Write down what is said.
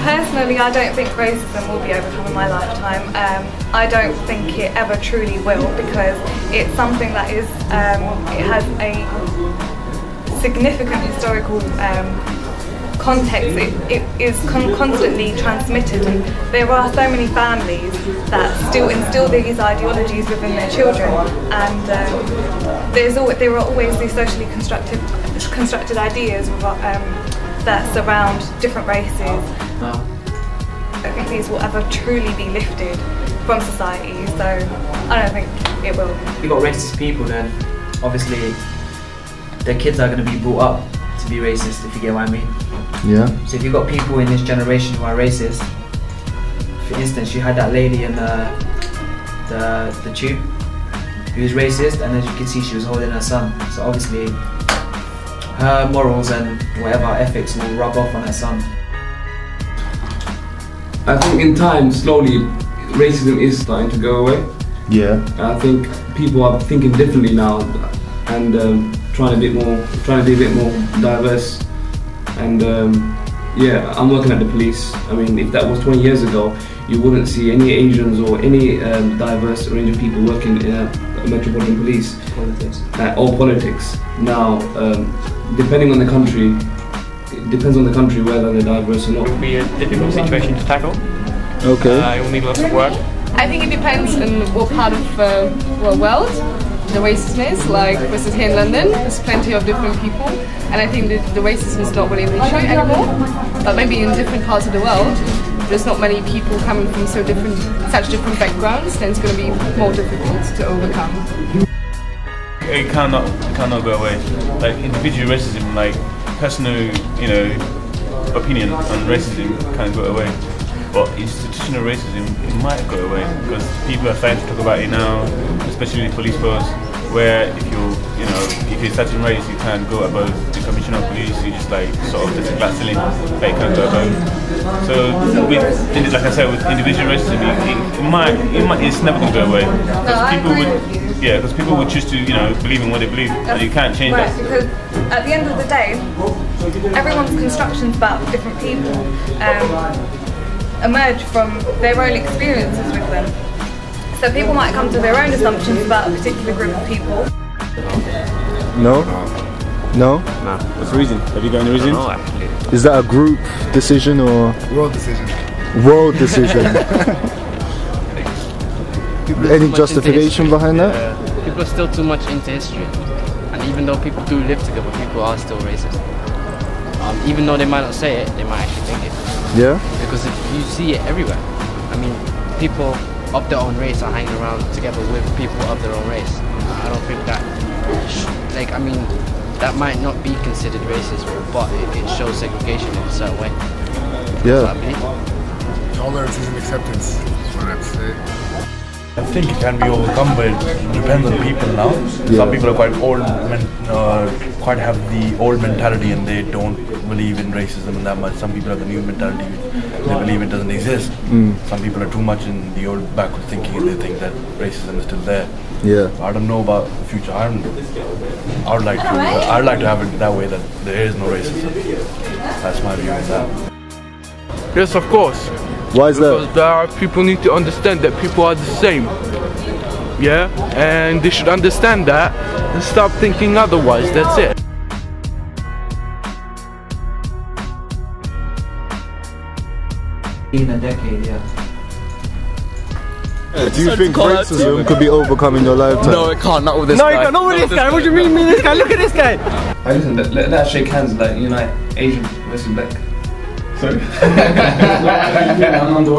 Personally, I don't think racism will be overcome in my lifetime. I don't think it ever truly will, because it's something that is, it has a significant historical context. It is constantly transmitted, and there are so many families that still instill these ideologies within their children, and there are always these socially constructed ideas that surround different races. I don't think these will ever truly be lifted from society, so I don't think it will. If you've got racist people, then obviously their kids are going to be brought up to be racist, if you get what I mean. Yeah. So if you've got people in this generation who are racist, for instance, you had that lady in the tube who was racist, and as you can see, she was holding her son. So obviously her morals and whatever ethics will rub off on her son. I think in time, slowly, racism is starting to go away. Yeah. I think people are thinking differently now, and trying to be a bit more diverse. And yeah, I'm working at the police. I mean, if that was 20 years ago, you wouldn't see any Asians or any diverse range of people working in a metropolitan police. Politics. Or politics. Now, depending on the country, it depends on the country whether they're diverse or not. It will be a difficult situation to tackle. Okay. It will need lots of work. I think it depends on what part of the world the racism is. Like, for instance, here in London, there's plenty of different people, and I think that the racism is not really an issue anymore. But maybe in different parts of the world, there's not many people coming from such different backgrounds, then it's going to be more difficult to overcome. It cannot go away. Like individual racism, like personal, opinion on racism can't go away. But institutional racism, it might go away, because people are starting to talk about it now, especially the police force, where if you're a certain race, you can't go above the commissioner of police. You just like sort of there's a glass ceiling that you can't go above. So like I said, with individual racism, it's never going to go away, because people would choose to believe in what they believe, and you can't change that. Because at the end of the day, everyone's constructions about different people emerge from their own experiences with them. So people might come to their own assumptions about a particular group of people. No? No? No. What's the reason? Have you got any reasons? No, actually. Is that a group decision or? World decision. World decision. Any justification behind that? People are still too much into history. And even though people do live together, people are still racist. Even though they might not say it, they might actually think it. Yeah? Because if you see it everywhere. I mean, people of their own race are hanging around together with people of their own race. I don't think that, that might not be considered racist, but it shows segregation in a certain way. Yeah. Tolerance is an acceptance, is what I'd say. I think it can be overcome, but it depends on the people now. Yeah. Some people are quite old, quite have the old mentality, and they don't believe in racism and that much. Some people have the new mentality, they believe it doesn't exist. Some people are too much in the old backward thinking, and they think that racism is still there. Yeah. I don't know about the future. I'd like to have it that way, that there is no racism. That's my view on that. Yes, of course. Why is that? Because people need to understand that people are the same. Yeah? And they should understand that and stop thinking otherwise. That's it. In a decade, yeah. Do you think racism could be overcome in your lifetime? No, it can't. Not with this guy. Not with this guy. What do you mean, this guy? Look at this guy. Hey, listen, let's shake hands, like unite Asian versus black. Sorry? I'm on the